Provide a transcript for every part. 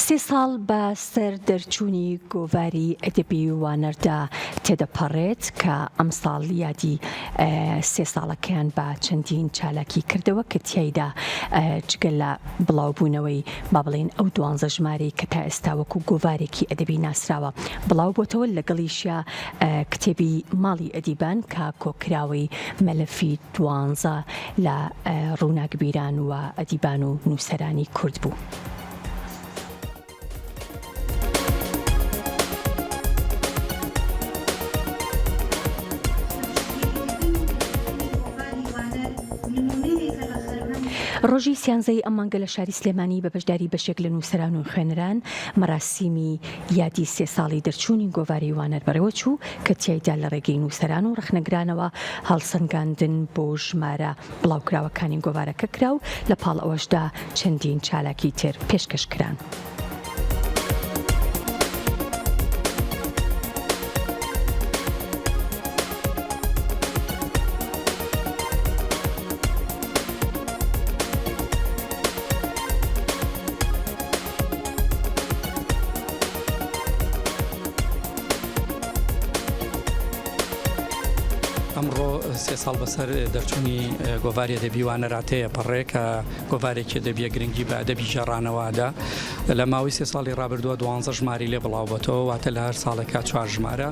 سێ ساڵ بە سەر دەرچوونی گۆڤاری ئەدەبی وانەردا تێدەپەڕێت کە ئەم ساڵ یادی سێ ساڵەکەیان بە چەندین چالاکی کردەوە کە تیایدا جگەل لە بڵاوبوونەوەی با بڵێن ئەو 12 ژمارەی کە تا ئێستا وەکو گۆڤارێکی ئەدەبی ناسراوە بڵاو بۆتەوە لەگەڵیشیا کتێبی ماڵی ئەدیبان کە کۆکراوەی مەلەفی 12 لە ڕووناکبیران و ئەدیبان و نووسەرانی کورد بوو. ڕۆژی سیانزەی ئەم مانگە لە شاری سلێمانی بە بەشداری بەشێک لە نووسەران و خوێنەران مەراسیمی یادی سێ ساڵی دەرچوونی گۆڤاری وانەر بەڕێوە چوو کە تیایدا لە ڕێگەی نووسەران و ڕەخنەگرانەوە هەڵسەنگاندن بۆ ژمارە بڵاوکراوەکانی گۆڤارەکە کرا و لە پاڵ ئەوەشدا چەندین چالاکی تر پێشکەشکران. ئەمڕۆ سێ ساڵ بەسەر دەرچوونی گۆڤاری ئەدەبی وانەراتەیە پەڕێ کە گۆڤارێکی ئەدەبیە گرنگی بە ئەدەبی ژێڕانەوەدا لە ماوەی سێ ساڵی ڕابردووە 12 ژماری لێ بڵاوبەتەوە واتە لە هەر ساڵێکا 4 ژمارە.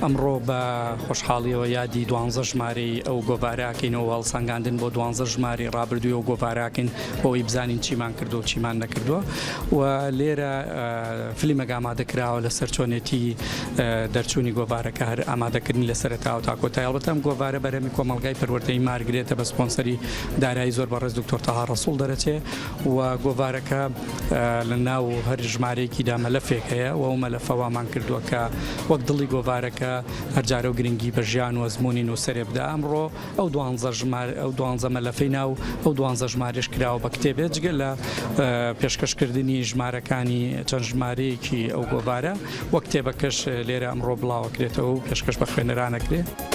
ئەمڕۆ بە خۆشحاڵیەوە یادی 12 ژماری ئەو گۆڤاراکەینەوە هەڵسەنگاندن بۆ 12 ژماری ڕابردووی و گۆڤاراکەین بۆەوەی بزانین چیمان کردو و چیمان نەکردووە و لێرە فلیمێک ئامادەکراوە لەسەر چۆنێتی دەرچوونی گۆڤارەکە هەر ئامادەکردنی لە سەرەتاوە تا کۆتایی ئەڵبەتە گۆڤارە بەرەمی کۆمەڵگای پەروەردەی مارگرێتە بە سپۆنسەری دارایی زۆر بەڕێز دکتۆر تەها ڕەسوڵ دەرەچێ و گۆڤارەکە لە ناو هەر ژمارەیەکیدا مەلەفێک هەیە و ئەو مەلەفەوامان کردووە کە وەک دڵی گۆڤارەکە هەرجارە و گرنگی بە ژیان و ئەزمموی نووسەرێ بدا. ئەمڕۆ ئەو 12 مەلەفەی ناو ئەو 12 ژمارەش کراوە بە کتێبێت جگە لە پێشکەشکردنی ژمارەکانی چەند ژمارەیەکی ئەو گۆڤارە وەک کتێبەکەش لێرە ئەمڕۆ بڵاوەکرێتەوە و پێشکەش بە خوێنەرانەکرێت.